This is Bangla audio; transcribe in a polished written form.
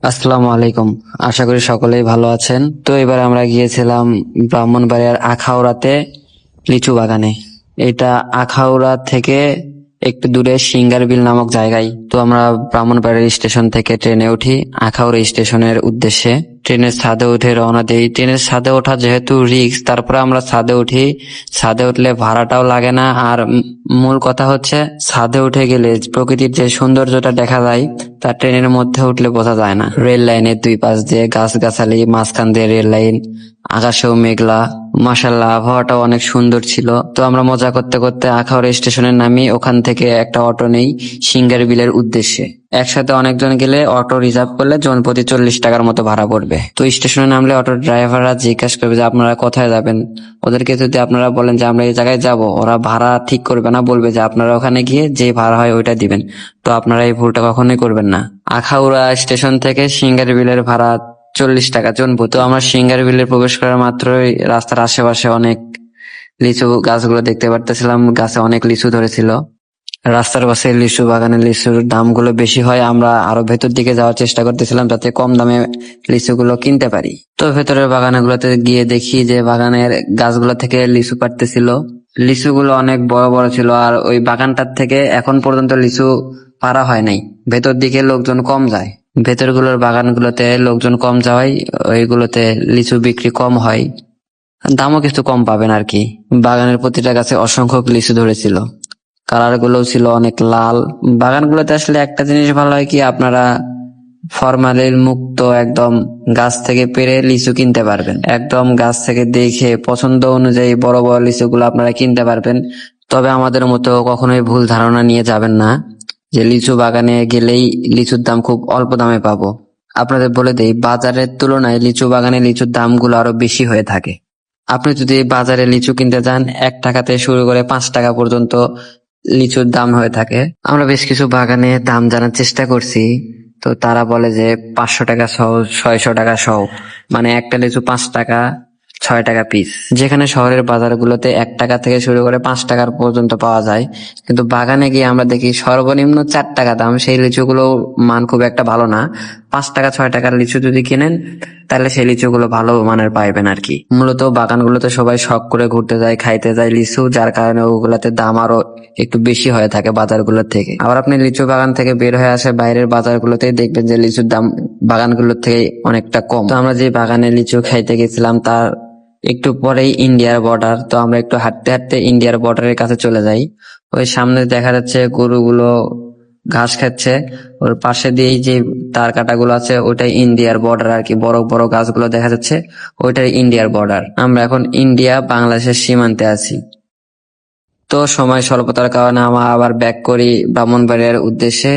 আসসালামু আলাইকুম। আশা করি সকলেই ভালো আছেন। তো এবার আমরা গিয়েছিলাম ব্রাহ্মণবাড়িয়ার আখাউড়াতে লিচু বাগানে। এটা আখাউড়া থেকে একটু দূরে সিঙ্গারবিল নামক জায়গায়। তো আমরা ব্রাহ্মণবাড়িয়া স্টেশন থেকে ট্রেনে উঠি আখাউড়া স্টেশনের উদ্দেশ্যে। ট্রেনের ছাদে উঠে রওনা দিই। ট্রেনের ছাদে ওঠা যেহেতু রিস্ক, তারপরে আমরা ছাদে উঠি। ছাদে উঠলে ভাড়াটাও লাগে না, আর মূল কথা হচ্ছে ছাদে উঠে গেলে প্রকৃতির যে সৌন্দর্যটা দেখা যায় তা ট্রেনের মধ্যে উঠলে বোঝা যায় না। রেল লাইনের দুই পাশ দিয়ে গাছগাছালি, মাঝখান দিয়ে রেল লাইন, আকাশেও মেঘলা। মাশাল্লাহ, আবহাওয়াটা অনেক সুন্দর ছিল। তো আমরা মজা করতে করতে আখাউড়া স্টেশনে নামি, ওখান থেকে একটা অটো নেই সিঙ্গারবিলের উদ্দেশ্যে। একসাথে অনেকজন গেলে অটো রিজার্ভ করলে জন প্রতি 40 টাকার মতো ভাড়া পড়বে। তো স্টেশনে নামলে অটো ড্রাইভাররা জিজ্ঞাসা করবে যে আপনারা কোথায় যাবেন। ওদেরকে যদি আপনারা বলেন যে আমরা এই জায়গায় যাব, ওরা ভাড়া ঠিক করবে না, বলবে যে আপনারা ওখানে গিয়ে যে ভাড়া হয় ওইটা দিবেন। তো আপনারা এই ভুলটা কখনোই করবেন না। আখাউড়া স্টেশন থেকে সিঙ্গারবিলের ভাড়া 40 টাকা জন প্রতি। তো আমরা সিঙ্গারবিলে প্রবেশ করার মাত্রই রাস্তার আশেপাশে অনেক লিচু গাছগুলো দেখতে পারতেছিলাম। গাছে অনেক লিচু ধরেছিল। রাস্তার পাশে লিচু বাগানে লিচুর দামগুলো বেশি হয়। আমরা আরো ভেতর দিকে যাওয়ার চেষ্টা করতেছিলাম যাতে কম দামে লিচুগুলো কিনতে পারি। তো ভেতরের বাগানগুলোতে গিয়ে দেখি যে বাগানের গাছগুলো থেকে লিচু পাড়তেছিল। লিচুগুলো অনেক বড় বড় ছিল, আর ওই বাগানটার থেকে এখন পর্যন্ত লিচু পাড়া হয় নাই। ভেতর দিকে লোকজন কম যায়। ভেতরগুলোর বাগানগুলোতে লোকজন কম যাওয়ায় ওইগুলোতে লিচু বিক্রি কম হয়, দামও কিছু কম পাবেন আর কি। বাগানের প্রতিটা গাছে অসংখ্য লিচু ধরেছিল। কালার গুলোও ছিল অনেক লাল। বাগানগুলোতে আসলে একটা জিনিস ভালো হয় কি, আপনারা ফরমালিন মুক্ত একদম গাছ থেকে পেড়ে লিচু কিনতে পারবেন। একদম গাছ থেকে দেখে পছন্দ অনুযায়ী বড় বড় লিচুগুলো আপনারা কিনতে পারবেন। তবে আমাদের মতো কখনোই ভুল ধারণা নিয়ে যাবেন না যে লিচু বাগানে গেলেই লিচুর দাম খুব অল্প দামে পাবো। আপনাদের বলে দেই, বাজারের তুলনায় লিচু বাগানে লিচুর দামগুলো আরো বেশি হয়ে থাকে। আপনি যদি বাজারে লিচু কিনতে যান, 1 টাকা থেকে শুরু করে 5 টাকা পর্যন্ত লিচুর দাম হয়ে থাকে। আমরা বেশ কিছু বাগানে দাম জানার চেষ্টা করছি। তো তারা বলে যে 500 টাকা সহ, 600 টাকা সহ, মানে একটা লিচু 5 টাকা, 6 টাকা পিস। যেখানে শহরের বাজারগুলোতে 1 টাকা থেকে শুরু করে 5 টাকার পর্যন্ত পাওয়া যায়, কিন্তু বাগানে গিয়ে আমরা দেখি সর্বনিম্ন 4 টাকা দাম। সেই লিচুগুলো মান খুব একটা ভালো না। 5 টাকা 6 টাকার লিচু যদি কিনেন তাহলে সেই লিচুগুলো ভালো মানের পাইবেন আর কি। মূলত বাগানগুলোতে সবাই শখ করে ঘুরতে যায়, খাইতে যায় লিচু, যার কারণে ওগুলাতে দাম আরো একটু বেশি হয়ে থাকে বাজারগুলোর থেকে। আবার আপনি লিচু বাগান থেকে বের হয়ে আসে বাইরের বাজারগুলোতেই দেখবেন যে লিচুর দাম বাগানগুলোর থেকে অনেকটা কম। তো আমরা যে বাগানে লিচু খাইতে গেছিলাম তার একটু পরেই ইন্ডিয়ার বর্ডার। তো আমরা একটু হাঁটতে হাঁটতে ইন্ডিয়ার বর্ডারের কাছে চলে যাই। ওই সামনে দেখা যাচ্ছে গরুগুলো ঘাস খাচ্ছে। ওর পাশে দিয়েই যে তার কাটাগুলো আছে ওটাই ইন্ডিয়ার বর্ডার আর কি। বড় বড় গাছগুলো দেখা যাচ্ছে, ওইটাই ইন্ডিয়ার বর্ডার। আমরা এখন ইন্ডিয়া বাংলাদেশের সীমান্তে আছি। তো সময় স্বল্পতার কারণে আমরা আবার ব্যাক করি ব্রাহ্মণবাড়িয়ার উদ্দেশ্যে।